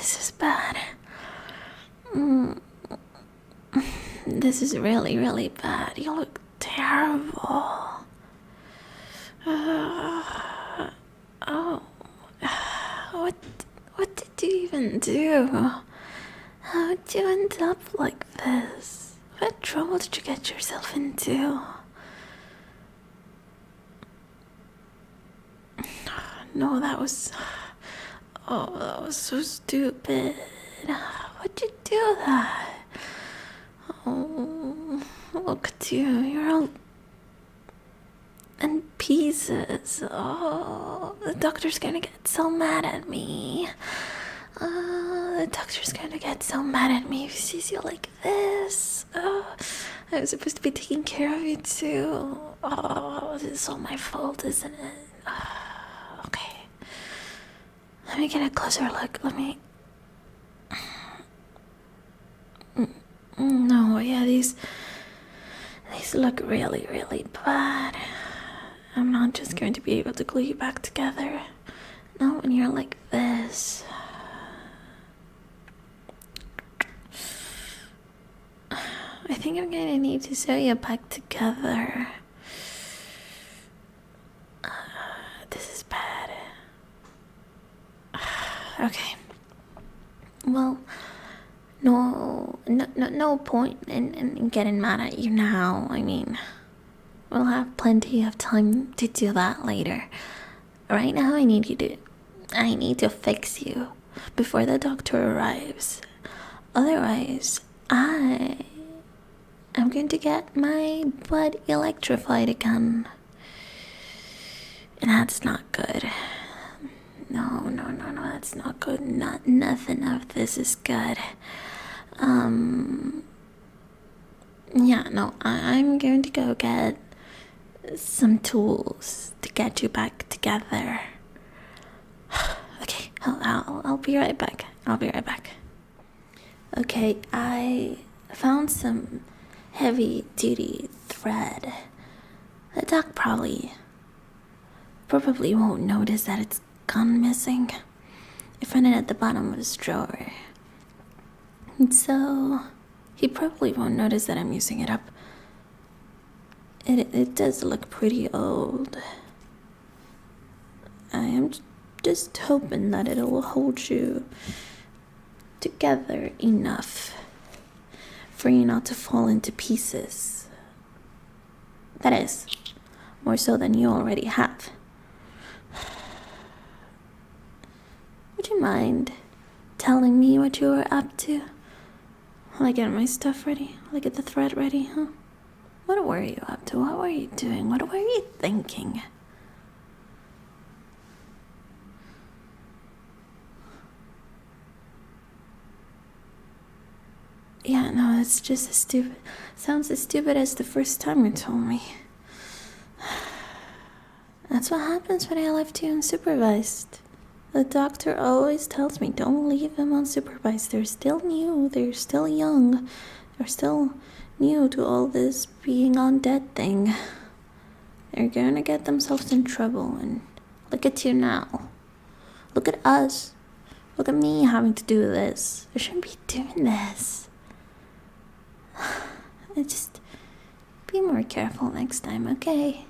this is bad. This is really, really bad. You look terrible. Oh, what did you even do? How'd you end up like this? What trouble did you get yourself into? No, that was so stupid. Why'd you do that? Oh, look at you. You're all in pieces. Oh, the doctor's gonna get so mad at me. The doctor's gonna get so mad at me if he sees you like this. I was supposed to be taking care of you too. Oh, this is all my fault, isn't it? Okay. Let me get a closer look. Let me... No, yeah, these look really, really bad. I'm not just going to be able to glue you back together. Not when you're like this. I think I'm gonna need to sew you back together. This is bad. Okay. Well, no point in getting mad at you now. I mean, we'll have plenty of time to do that later. Right now, I need to fix you before the doctor arrives. Otherwise, I'm going to get my blood electrified again. And that's not good. No, that's not good. Nothing of this is good. Yeah, no, I'm going to go get some tools to get you back together. Okay, I'll be right back. Okay, I found some heavy-duty thread. The doc probably won't notice that it's gone missing. I found it at the bottom of his drawer. And so he probably won't notice that I'm using it up. It does look pretty old. I am just hoping that it will hold you together enough for you not to fall into pieces. That is, more so than you already have. Would you mind telling me what you were up to? While I get my stuff ready, while I get the thread ready, huh? What were you up to? What were you doing? What were you thinking? Yeah, no, it's just sounds as stupid as the first time you told me. That's what happens when I left you unsupervised. The doctor always tells me, don't leave them unsupervised. They're still new, they're still young, they're still new to all this being undead thing. They're gonna get themselves in trouble, and look at you now. Look at us. Look at me having to do this. I shouldn't be doing this. Just be more careful next time, okay?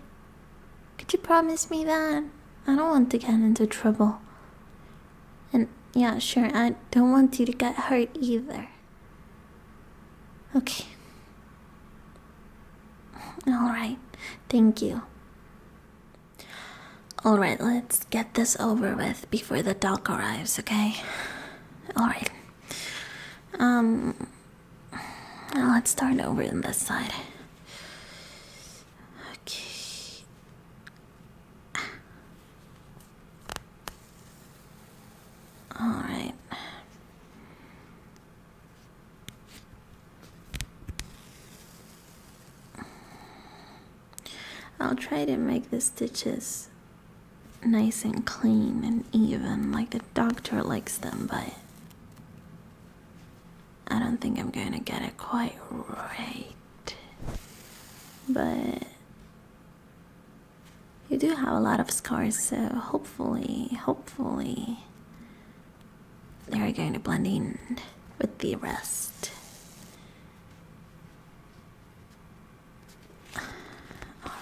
Could you promise me that? I don't want to get into trouble. And yeah, sure, I don't want you to get hurt either. Okay. Alright, thank you. Alright, let's get this over with before the doc arrives, okay? Alright. Let's start over on this side. Okay. Alright. I'll try to make the stitches nice and clean and even like the doctor likes them, but I don't think I'm gonna get it quite right. But you do have a lot of scars, so hopefully they're going to blend in with the rest. Alright.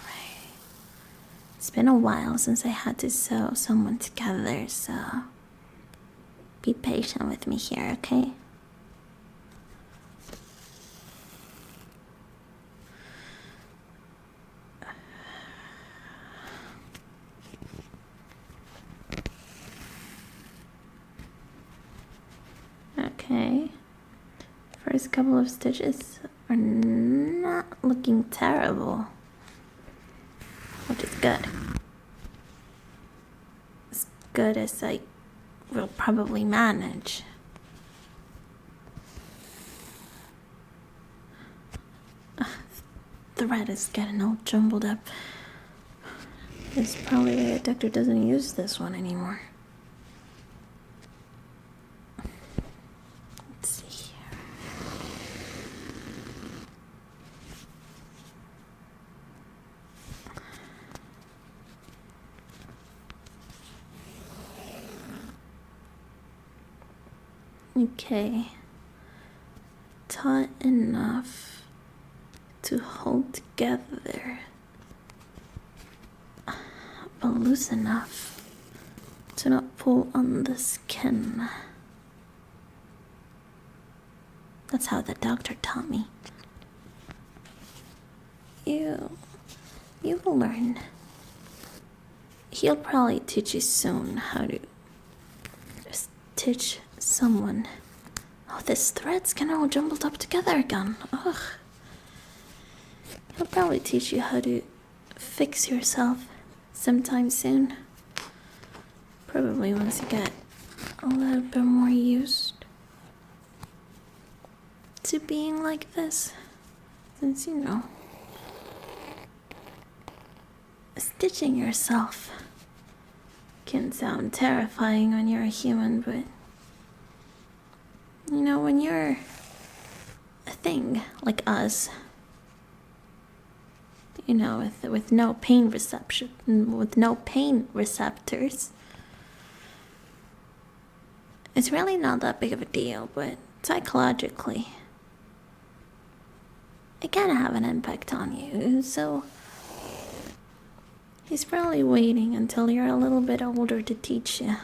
It's been a while since I had to sew someone together, so be patient with me here, okay? Okay. First couple of stitches are not looking terrible, which is good. As good as I will probably manage. The thread is getting all jumbled up. It's probably why the doctor doesn't use this one anymore. Let's see here. Okay. Taut enough to hold together, but loose enough to not pull on the skin. That's how the doctor taught me. You will learn. He'll probably teach you soon how to stitch someone. Oh, this thread's kind of all jumbled up together again. Ugh. He'll probably teach you how to fix yourself sometime soon. Probably once you get a little bit more used to being like this. Since, stitching yourself can sound terrifying when you're a human, but when you're a thing like us, with no pain receptors, it's really not that big of a deal, but psychologically, it can have an impact on you. So he's probably waiting until you're a little bit older to teach you.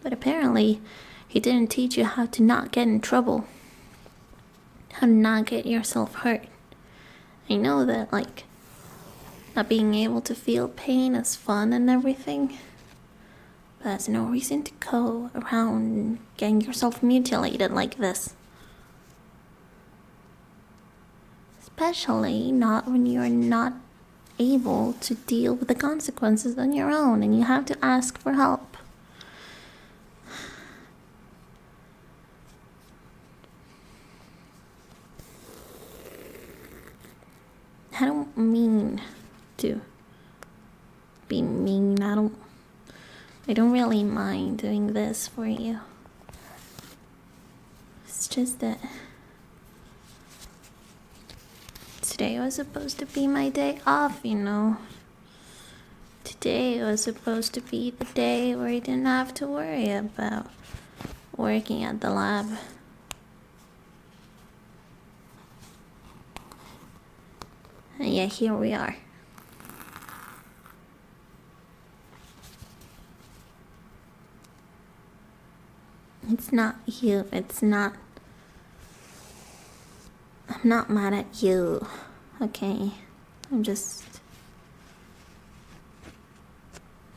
But apparently, he didn't teach you how to not get in trouble. How to not get yourself hurt. I know that, not being able to feel pain is fun and everything. But that's no reason to go around getting yourself mutilated like this. Especially not when you're not able to deal with the consequences on your own and you have to ask for help. I don't mean to be mean. I don't really mind doing this for you. It's just that today was supposed to be my day off, Today was supposed to be the day where I didn't have to worry about working at the lab. And yet here we are. It's not you, I'm not mad at you, okay? I'm just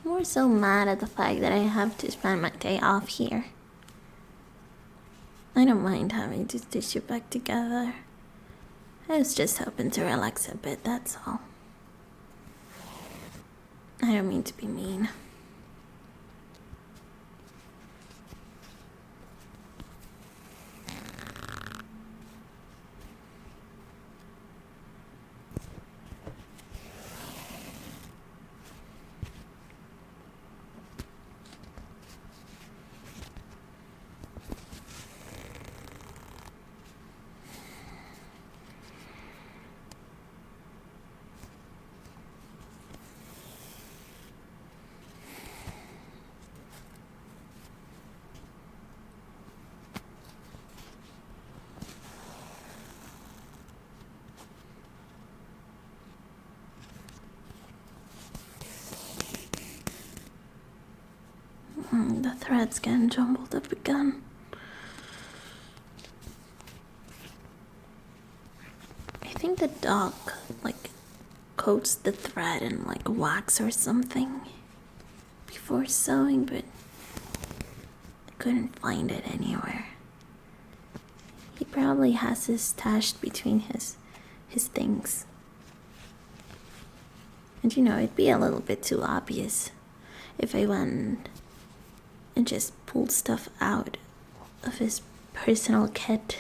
more so mad at the fact that I have to spend my day off here. I don't mind having to stitch you back together. I was just hoping to relax a bit, that's all. I don't mean to be mean. The thread's getting jumbled up again. I think the dog, like, coats the thread in, like, wax or something before sewing, but I couldn't find it anywhere. He probably has it stashed between his things. And you know, it'd be a little bit too obvious if I went and just pulled stuff out of his personal kit.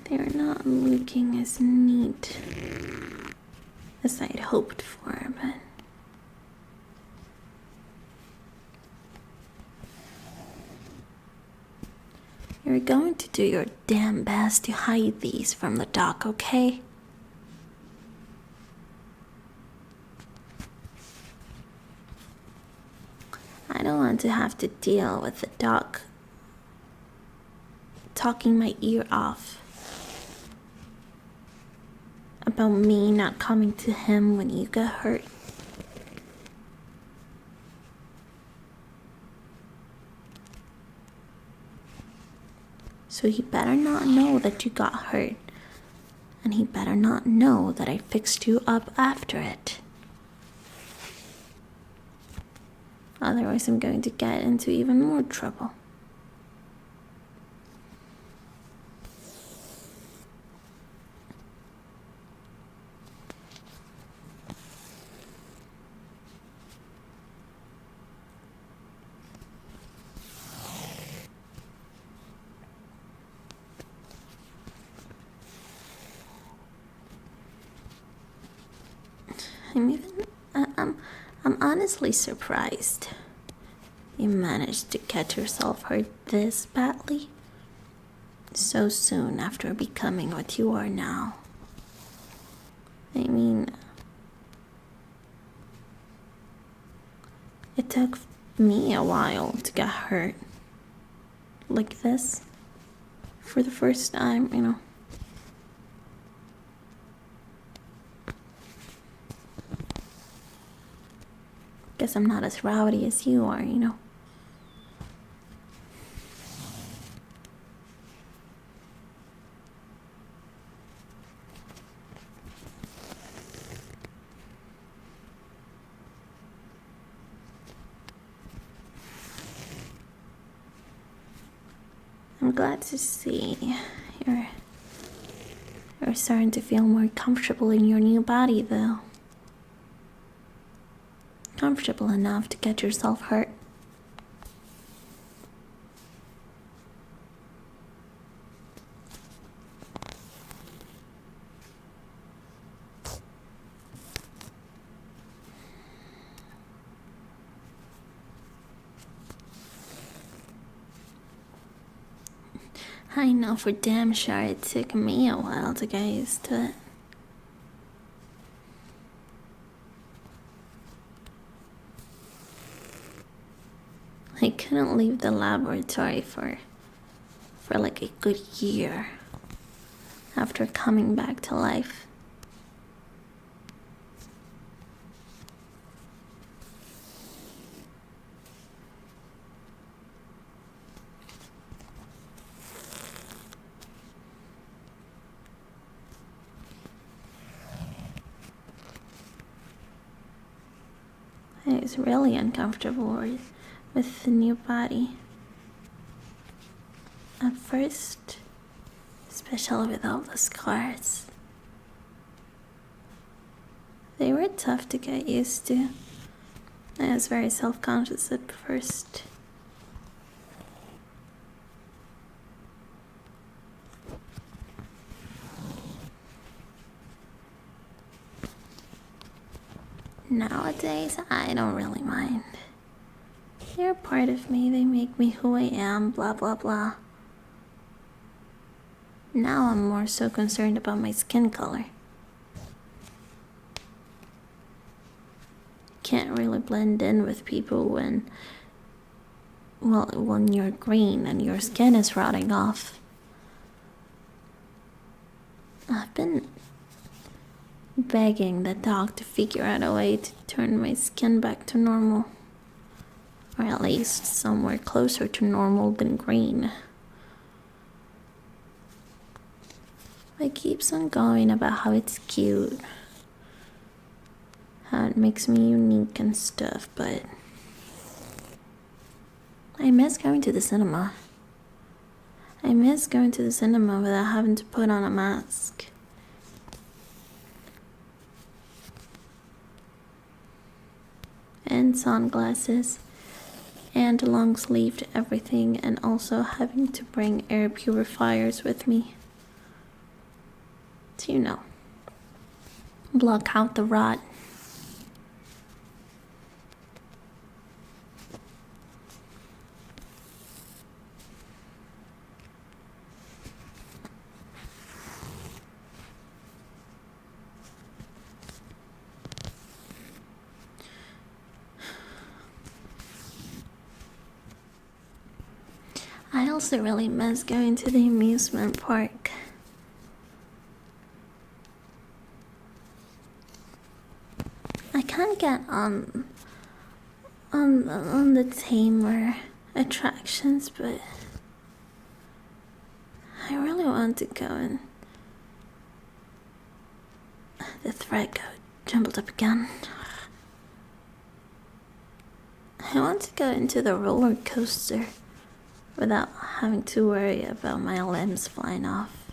They're not looking as neat as I'd hoped for, but you're going to do your damn best to hide these from the doc, okay? I don't want to have to deal with the doc talking my ear off about me not coming to him when you get hurt. So he better not know that you got hurt, and he better not know that I fixed you up after it. Otherwise, I'm going to get into even more trouble. I'm honestly surprised you managed to get yourself hurt this badly so soon after becoming what you are now. I mean, it took me a while to get hurt like this for the first time, you know. Guess I'm not as rowdy as you are, you know. I'm glad to see you're starting to feel more comfortable in your new body, though. Comfortable enough to get yourself hurt. I know for damn sure it took me a while to get used to it. I couldn't leave the laboratory for like a good year after coming back to life. I was really uncomfortable with the new body. At first, especially with all the scars. They were tough to get used to. I was very self-conscious at first. Nowadays, I don't really mind. They're a part of me, they make me who I am, blah blah blah. Now I'm more so concerned about my skin color. Can't really blend in with people when you're green and your skin is rotting off. I've been begging the doc to figure out a way to turn my skin back to normal. Or at least somewhere closer to normal than green. He keeps on going about how it's cute, how it makes me unique and stuff, but I miss going to the cinema. I miss going to the cinema without having to put on a mask. And sunglasses. And long-sleeved everything, and also having to bring air purifiers with me. To, block out the rot. I also really miss going to the amusement park. I can't get on the tamer attractions, but I really want to go and the thread got jumbled up again. I want to go into the roller coaster without having to worry about my limbs flying off.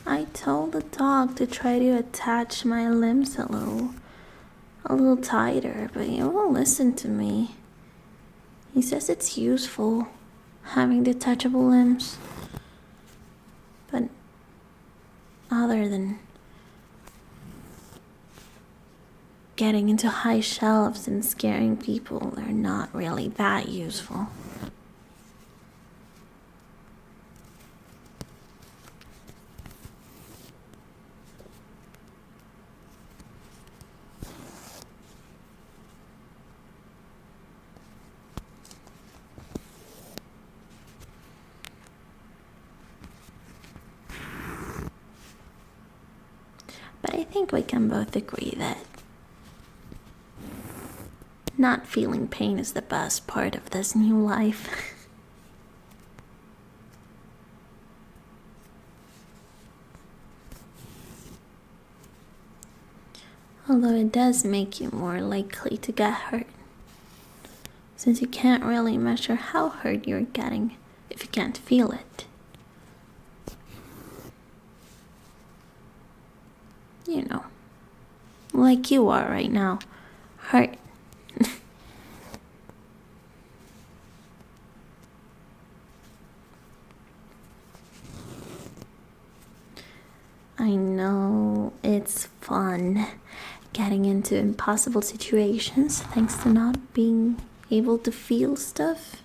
I told the dog to try to attach my limbs a little tighter, but he won't listen to me. He says it's useful having detachable limbs, but other than getting into high shelves and scaring people, they're not really that useful. But I think we can both agree that not feeling pain is the best part of this new life. Although it does make you more likely to get hurt, since you can't really measure how hurt you're getting if you can't feel it. Like you are right now, hurt. I know it's fun getting into impossible situations thanks to not being able to feel stuff.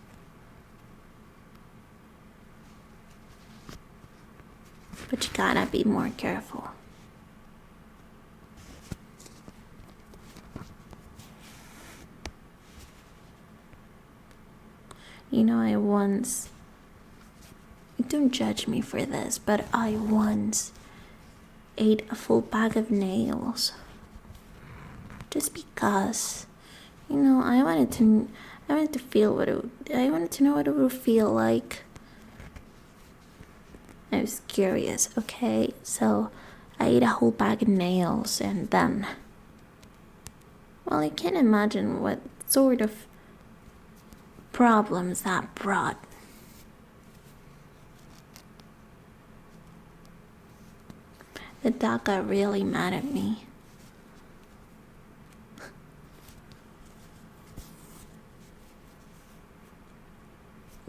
But you gotta be more careful. Don't judge me for this, but I once ate a full bag of nails. Just because, I wanted to feel I wanted to know what it would feel like. I was curious, okay? So I ate a whole bag of nails, and then, I can't imagine what sort of problems that brought. The dog got really mad at me.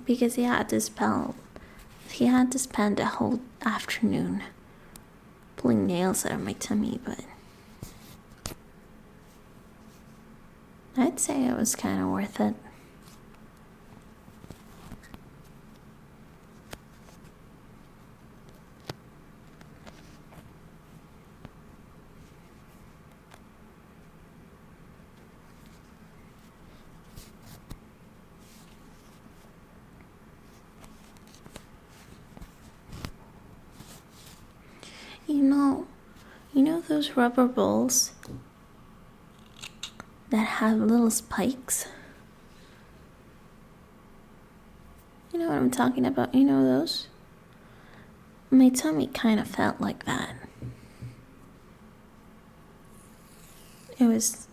Because he he had to spend a whole afternoon pulling nails out of my tummy, but I'd say it was kind of worth it. You know those rubber balls that have little spikes? You know what I'm talking about? You know those? My tummy kind of felt like that. It was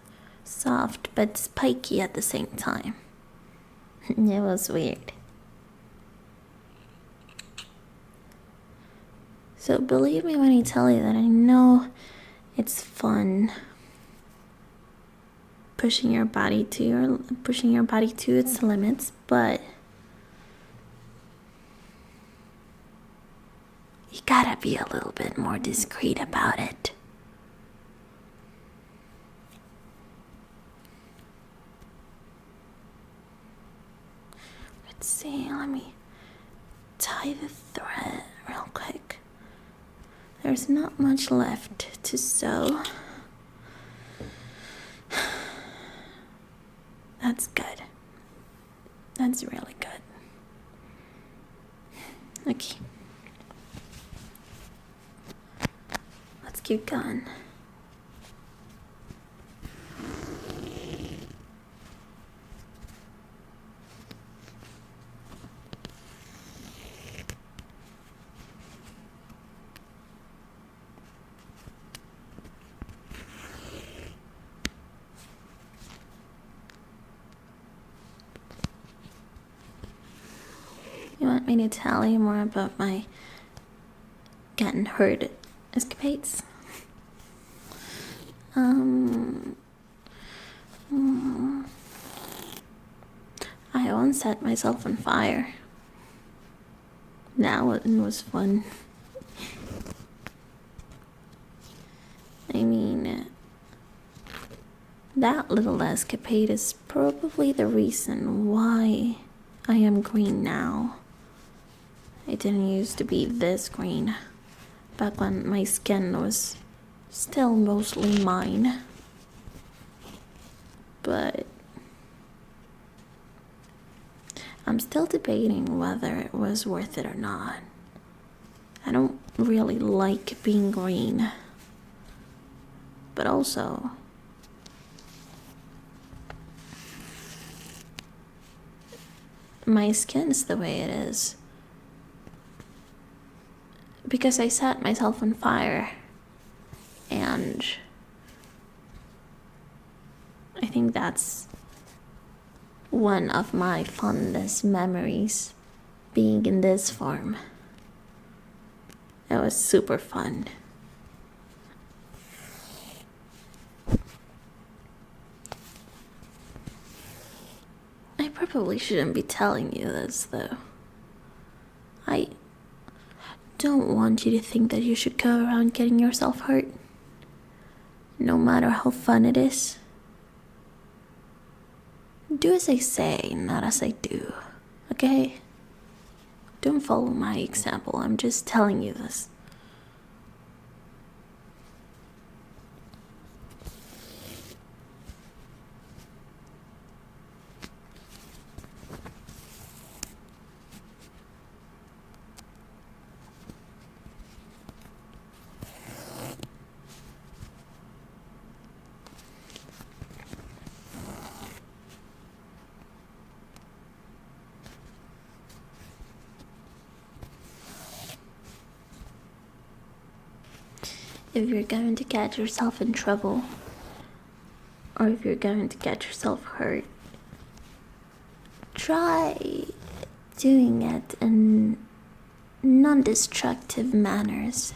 soft but spiky at the same time. It was weird. So believe me when I tell you that I know it's fun pushing your body to its limits, but you gotta be a little bit more discreet about it. Let's see, let me tie the thread real quick. There's not much left to sew. That's good. That's really good. Okay. Let's keep going. You want me to tell you more about my getting hurt escapades? I once set myself on fire. That one was fun. I mean, that little escapade is probably the reason why I am green now. I didn't used to be this green back when my skin was still mostly mine. But I'm still debating whether it was worth it or not. I don't really like being green. But also, my skin's the way it is because I set myself on fire, and I think that's one of my fondest memories, being in this form. It was super fun. I probably shouldn't be telling you this, though. I don't want you to think that you should go around getting yourself hurt, no matter how fun it is. Do as I say, not as I do, okay? Don't follow my example, I'm just telling you this. If you're going to get yourself in trouble, or if you're going to get yourself hurt, try doing it in non-destructive manners.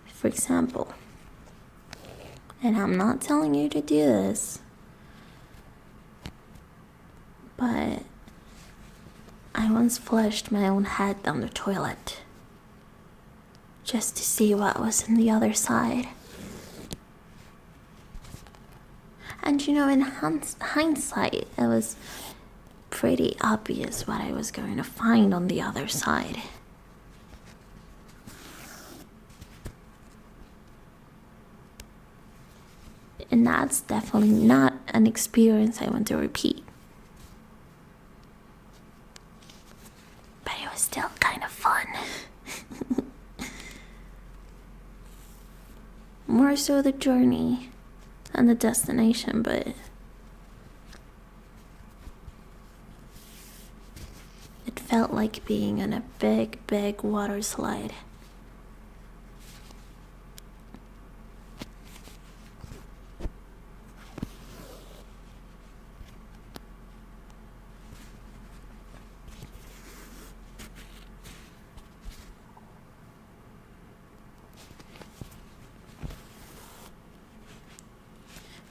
For example, and I'm not telling you to do this, but I once flushed my own head down the toilet just to see what was in the other side. And in hindsight, it was pretty obvious what I was going to find on the other side. And that's definitely not an experience I want to repeat. But it was still kind of fun. More so the journey than the destination, but it felt like being on a big, big water slide.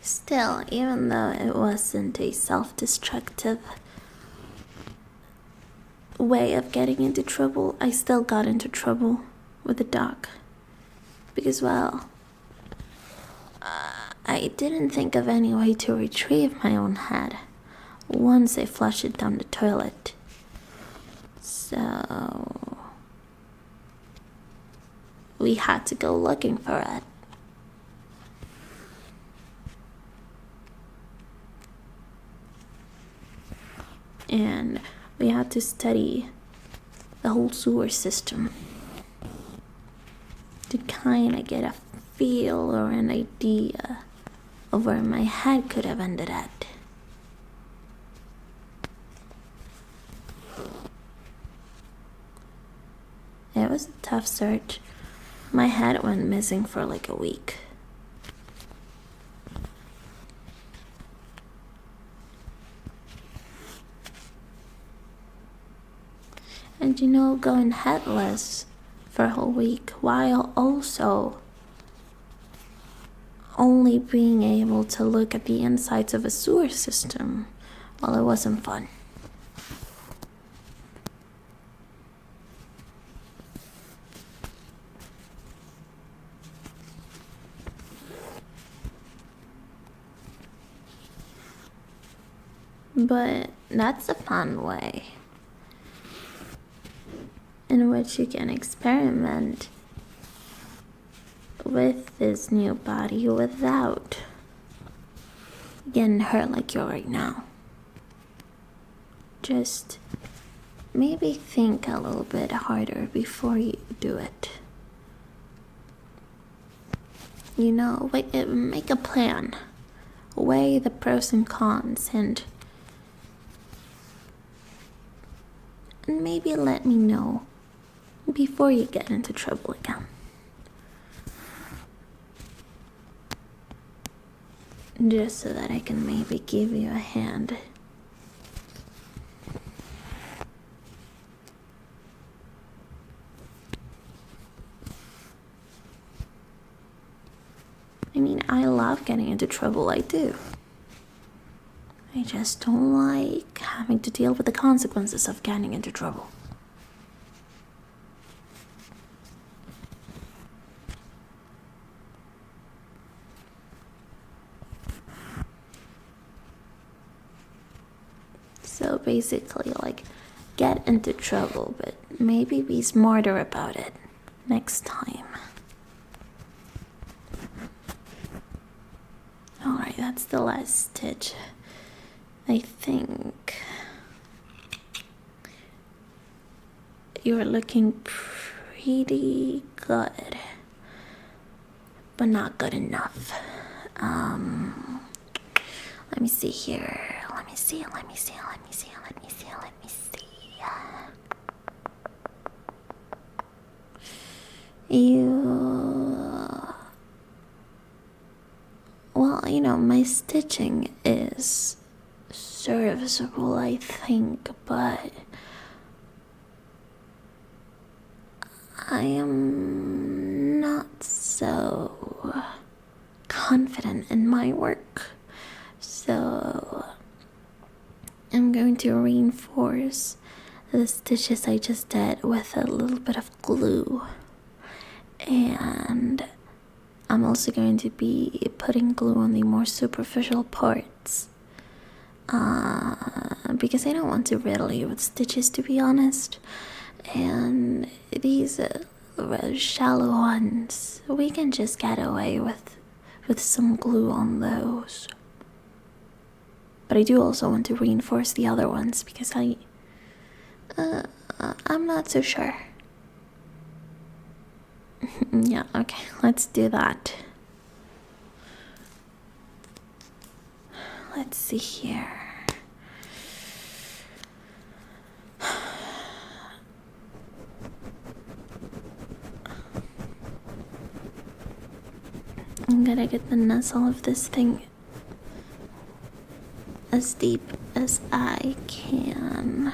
Still, even though it wasn't a self-destructive way of getting into trouble, I still got into trouble with the dog. Because, well, I didn't think of any way to retrieve my own head once I flushed it down the toilet. So we had to go looking for it. And we had to study the whole sewer system to kind of get a feel or an idea of where my head could have ended at. It was a tough search. My head went missing for like a week. And going headless for a whole week while also only being able to look at the insides of a sewer system, well, it wasn't fun. But that's a fun way in which you can experiment with this new body without getting hurt like you're right now. Just maybe think a little bit harder before you do it. Make a plan. Weigh the pros and cons and maybe let me know before you get into trouble again. Just so that I can maybe give you a hand. I love getting into trouble, I do. I just don't like having to deal with the consequences of getting into trouble. So basically, get into trouble, but maybe be smarter about it next time. Alright, that's the last stitch. I think you're looking pretty good, but not good enough. Let me see here. Let me see. My stitching is serviceable, I think, but I am not so confident in my work. So I'm going to reinforce the stitches I just did with a little bit of glue. And I'm also going to be putting glue on the more superficial parts. Because I don't want to riddle you with stitches, to be honest. And these shallow ones, we can just get away with some glue on those. But I do also want to reinforce the other ones because I'm not so sure. Yeah, okay, let's do that. Let's see here. I'm gonna get the nuzzle of this thing as deep as I can.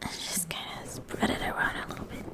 And just kind of spread it around a little bit.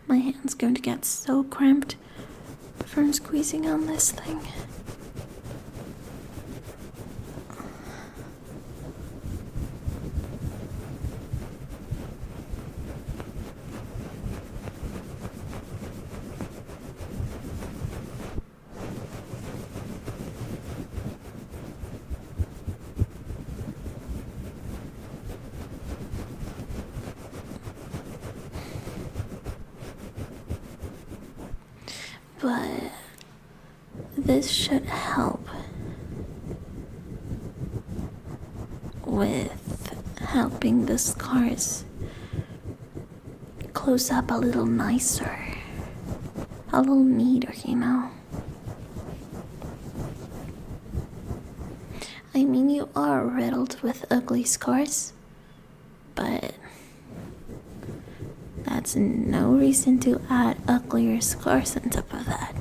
My hand's going to get so cramped from squeezing on this thing. But this should help with helping the scars close up a little nicer, a little neater, you know. I mean, you are riddled with ugly scars, but that's no reason to add uglier scars on top of that.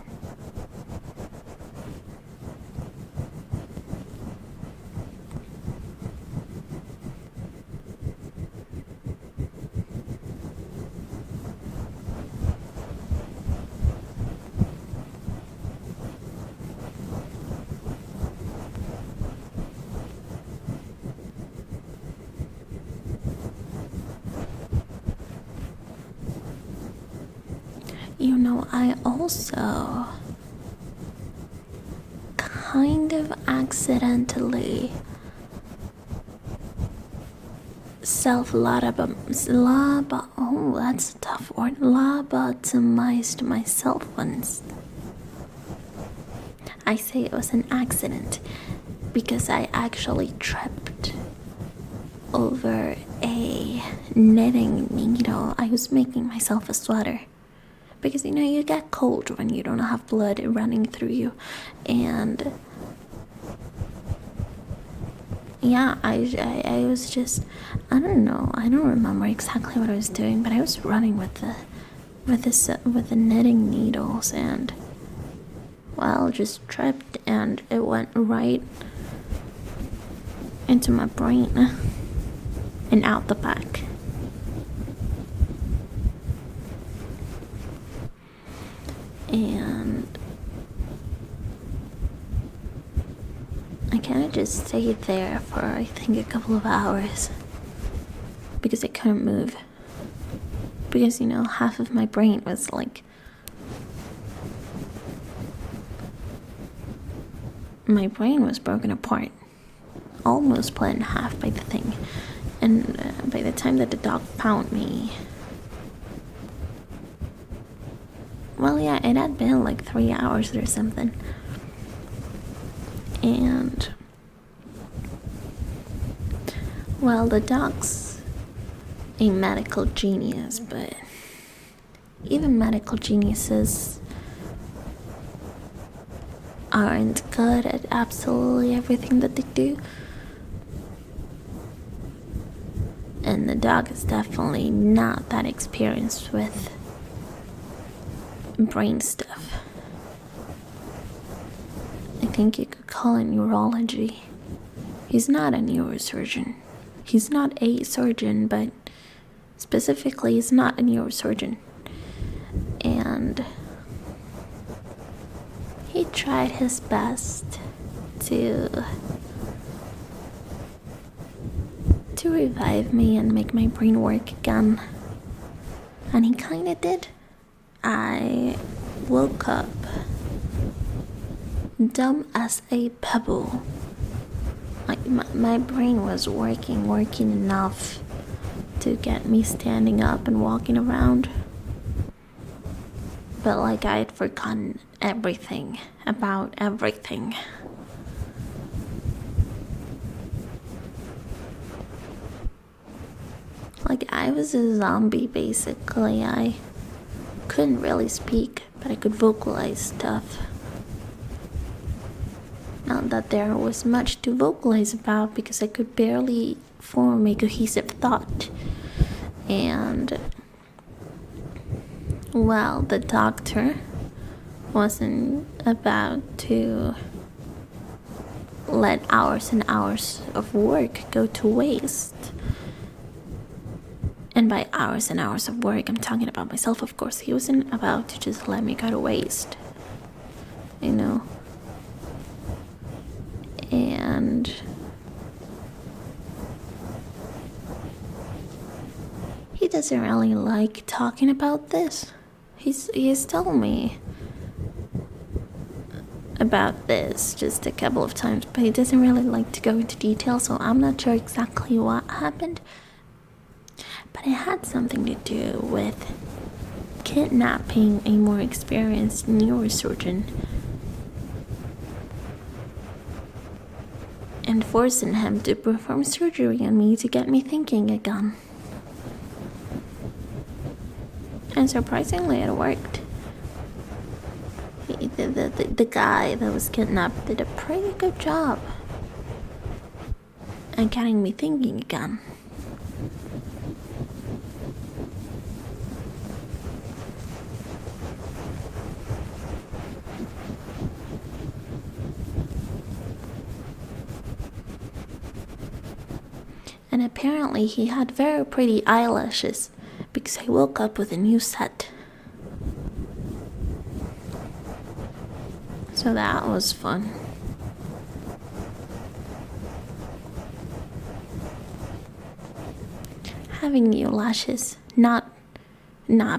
You know, I also kind of accidentally that's a tough word, lobotomized myself once. I say it was an accident because I actually tripped over a knitting needle. I was making myself a sweater. Because, you know, you get cold when you don't have blood running through you. And yeah, I was just, I don't know. I don't remember exactly what I was doing, but I was running with the knitting needles and, well, just tripped and it went right into my brain and out the back. And I kind of just stayed there for, I think, a couple of hours because I couldn't move. Because, you know, half of my brain was like, my brain was broken apart, almost split in half by the thing. And by the time that the dog found me, well, yeah, it had been like 3 hours or something. And, well, the dog's a medical genius, but even medical geniuses aren't good at absolutely everything that they do. And the dog is definitely not that experienced with brain stuff. I think you could call it neurology. He's not a neurosurgeon. He's not a surgeon, but specifically, he's not a neurosurgeon. And he tried his best to revive me and make my brain work again. And he kinda did. I woke up dumb as a pebble. Like my brain was working enough to get me standing up and walking around. But like I had forgotten everything about everything. Like I was a zombie basically. I couldn't really speak, but I could vocalize stuff. Not that there was much to vocalize about because I could barely form a cohesive thought. And well, the doctor wasn't about to let hours and hours of work go to waste. And by hours and hours of work, I'm talking about myself, of course. He wasn't about to just let me go to waste, you know. And he doesn't really like talking about this. He's told me about this just a couple of times, but he doesn't really like to go into detail, so I'm not sure exactly what happened. But it had something to do with kidnapping a more experienced neurosurgeon and forcing him to perform surgery on me to get me thinking again. And surprisingly, it worked. The guy that was kidnapped did a pretty good job at getting me thinking again. And apparently he had very pretty eyelashes because I woke up with a new set. So that was fun. Having new lashes, not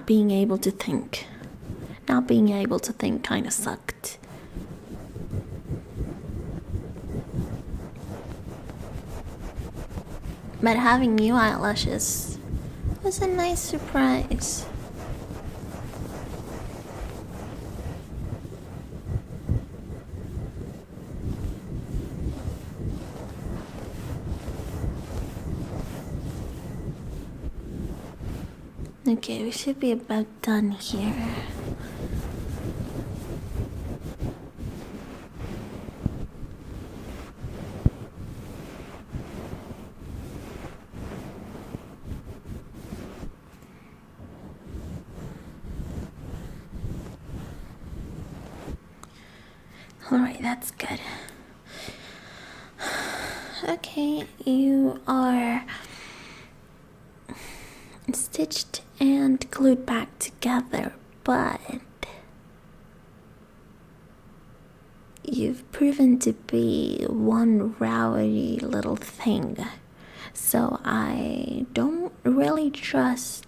being able to think. Not being able to think kind of sucked. But having new eyelashes was a nice surprise. Okay, we should be about done here. Alright, that's good. Okay, you are stitched and glued back together, but you've proven to be one rowdy little thing. So I don't really trust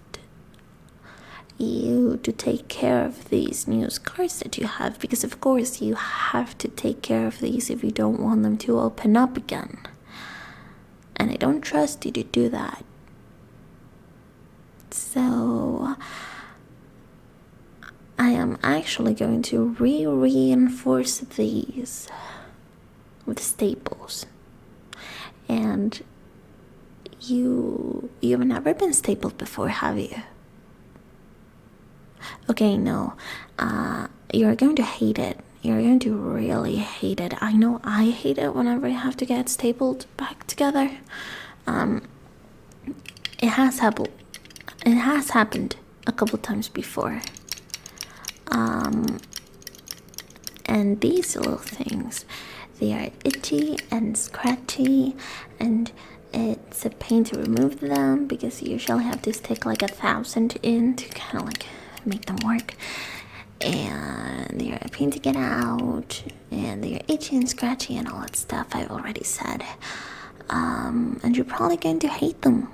you to take care of these new scars that you have, because of course you have to take care of these if you don't want them to open up again. And I don't trust you to do that. So I am actually going to reinforce these with staples. And you've never been stapled before, have you? Okay, no. You're going to hate it. You're going to really hate it. I know I hate it whenever I have to get stapled back together. it has happened. It has happened a couple times before. And these little things, they are itchy and scratchy, and it's a pain to remove them because you usually have to stick like 1,000 in to kind of like make them work. And they're a pain to get out, and they're itchy and scratchy and all that stuff I've already said. And you're probably going to hate them.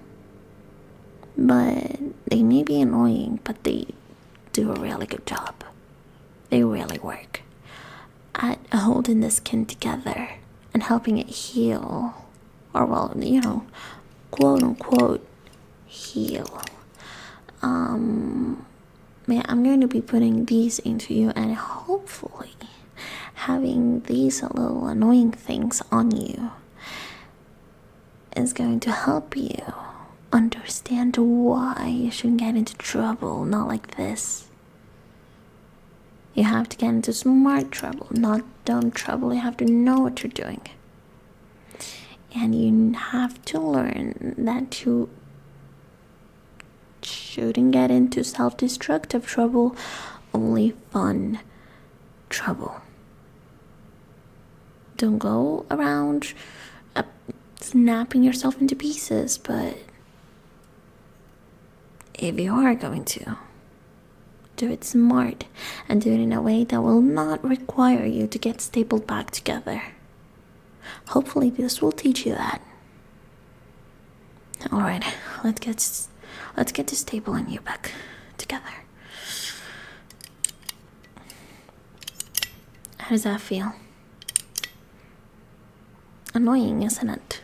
But they may be annoying, but they do a really good job. They really work at holding the skin together and helping it heal. Or, well, quote unquote, heal. Yeah, I'm going to be putting these into you, and hopefully having these little annoying things on you is going to help you understand why you shouldn't get into trouble, not like this. You have to get into smart trouble, not dumb trouble. You have to know what you're doing. And you have to learn that you shouldn't get into self-destructive trouble, only fun trouble. Don't go around snapping yourself into pieces, but if you are going to, do it smart and do it in a way that will not require you to get stapled back together. Hopefully this will teach you that. Alright, let's get to stapling you back together. How does that feel? Annoying, isn't it?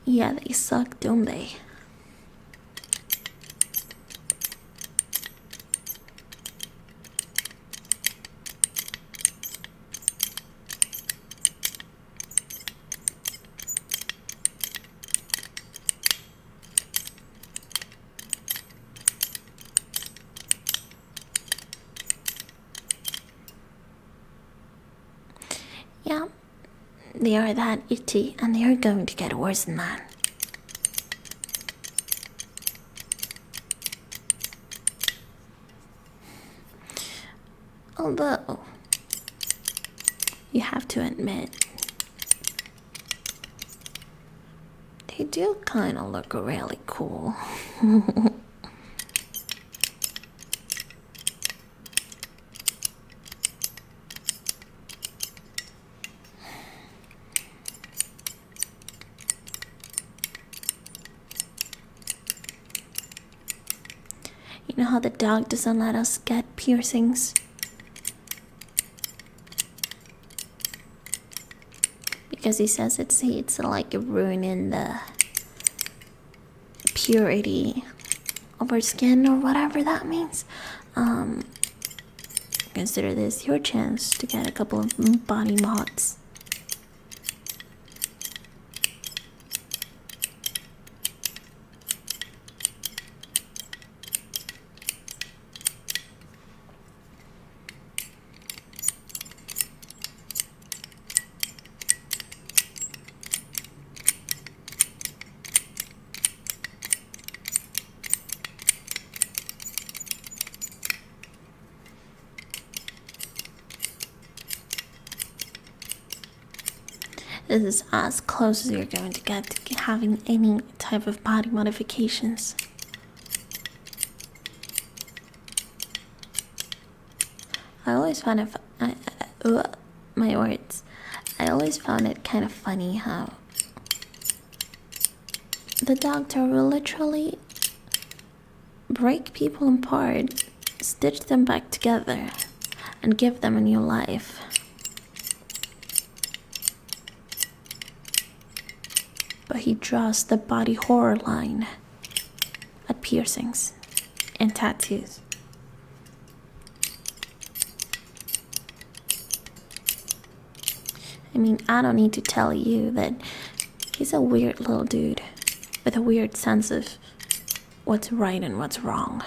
Yeah, they suck, don't they? Yeah, they are that itchy, and they are going to get worse than that. Although, you have to admit, they do kind of look really cool. You know how the dog doesn't let us get piercings? Because he says it's like ruining the purity of our skin or whatever that means. Consider this your chance to get a couple of body mods. This is as close as you're going to get to having any type of body modifications. I always found it, my words. I always found it kind of funny how the doctor will literally break people apart, stitch them back together, and give them a new life. But he draws the body horror line like piercings and tattoos. I mean, I don't need to tell you that he's a weird little dude with a weird sense of what's right and what's wrong.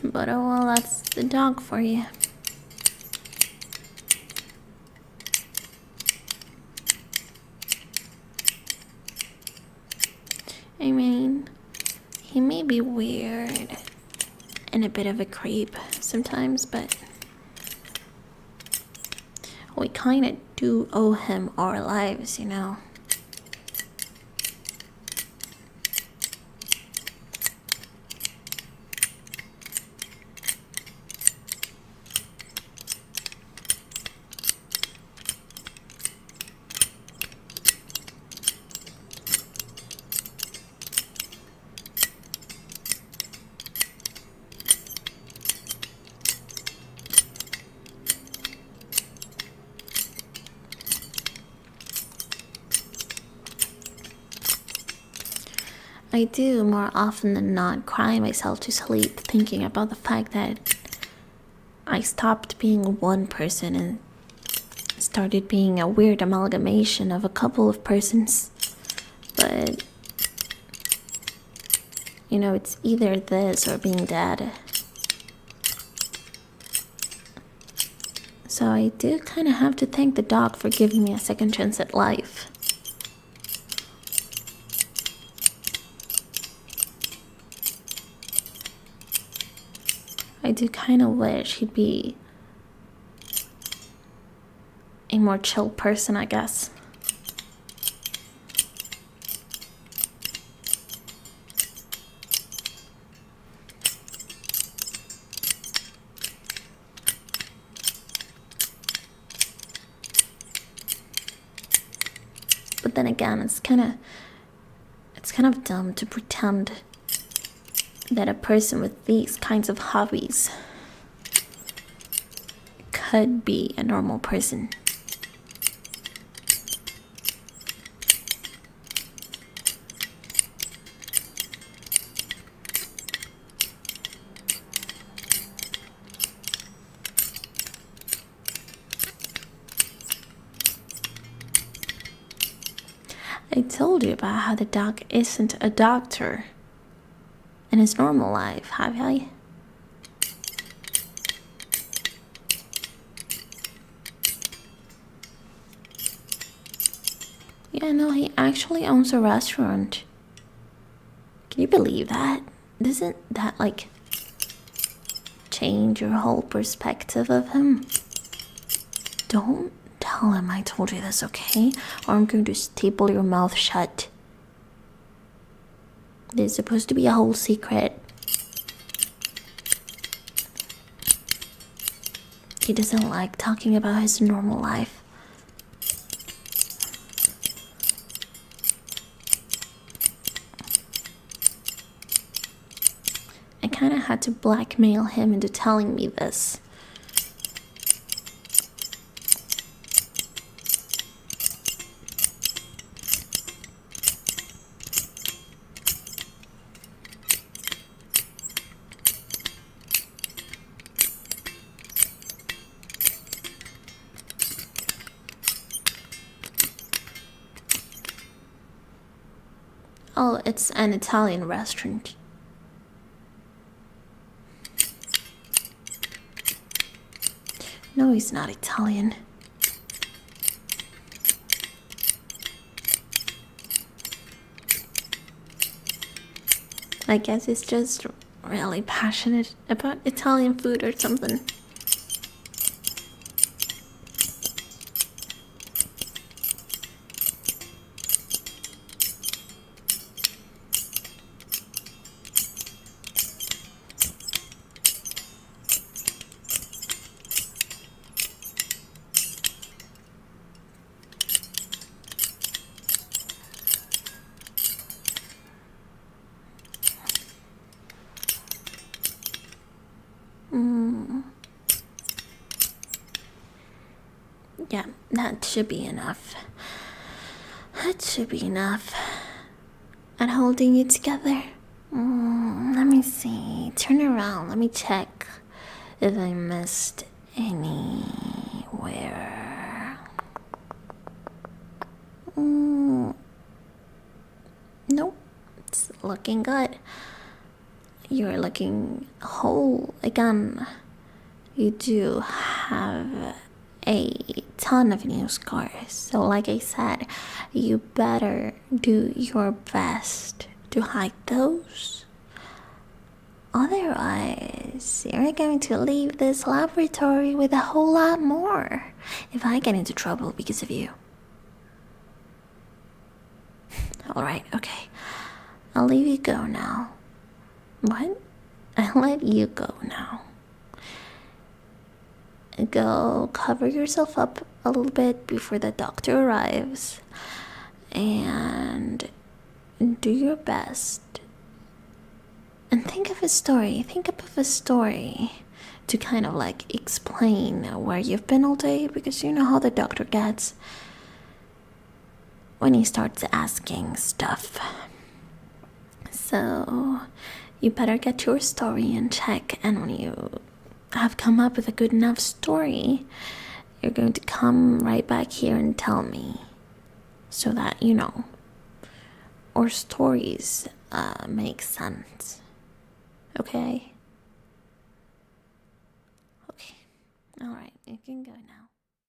But oh well, that's the dog for you. I mean, he may be weird and a bit of a creep sometimes, but we kind of do owe him our lives, you know. I do more often than not cry myself to sleep thinking about the fact that I stopped being one person and started being a weird amalgamation of a couple of persons. But, you know, it's either this or being dead. So I do kind of have to thank the dog for giving me a second chance at life. I do kind of wish he'd be a more chill person, I guess. But then again, it's kind of dumb to pretend that a person with these kinds of hobbies could be a normal person. I told you about how the dog isn't a doctor in his normal life, have I? Yeah, no, he actually owns a restaurant. Can you believe that? Doesn't that, like, change your whole perspective of him? Don't tell him I told you this, okay? Or I'm going to staple your mouth shut. This is supposed to be a whole secret. He doesn't like talking about his normal life. I kind of had to blackmail him into telling me this. Oh, it's an Italian restaurant. No, he's not Italian. I guess he's just really passionate about Italian food or something. That should be enough. That should be enough. At holding you together. Let me see. Turn around. Let me check if I missed anywhere. Nope. It's looking good. You're looking whole again. You do have a ton of new scars. So, like I said, you better do your best to hide those. Otherwise, you're going to leave this laboratory with a whole lot more if I get into trouble because of you. Alright, okay. I'll leave you go now. What? I'll let you go now. Go cover yourself up a little bit before the doctor arrives. And do your best. And think of a story. Think up of a story to kind of like explain where you've been all day, because you know how the doctor gets when he starts asking stuff. So you better get your story in check, and when you have come up with a good enough story, you're going to come right back here and tell me, so that, you know, our stories make sense. Okay? Okay. Alright, you can go now.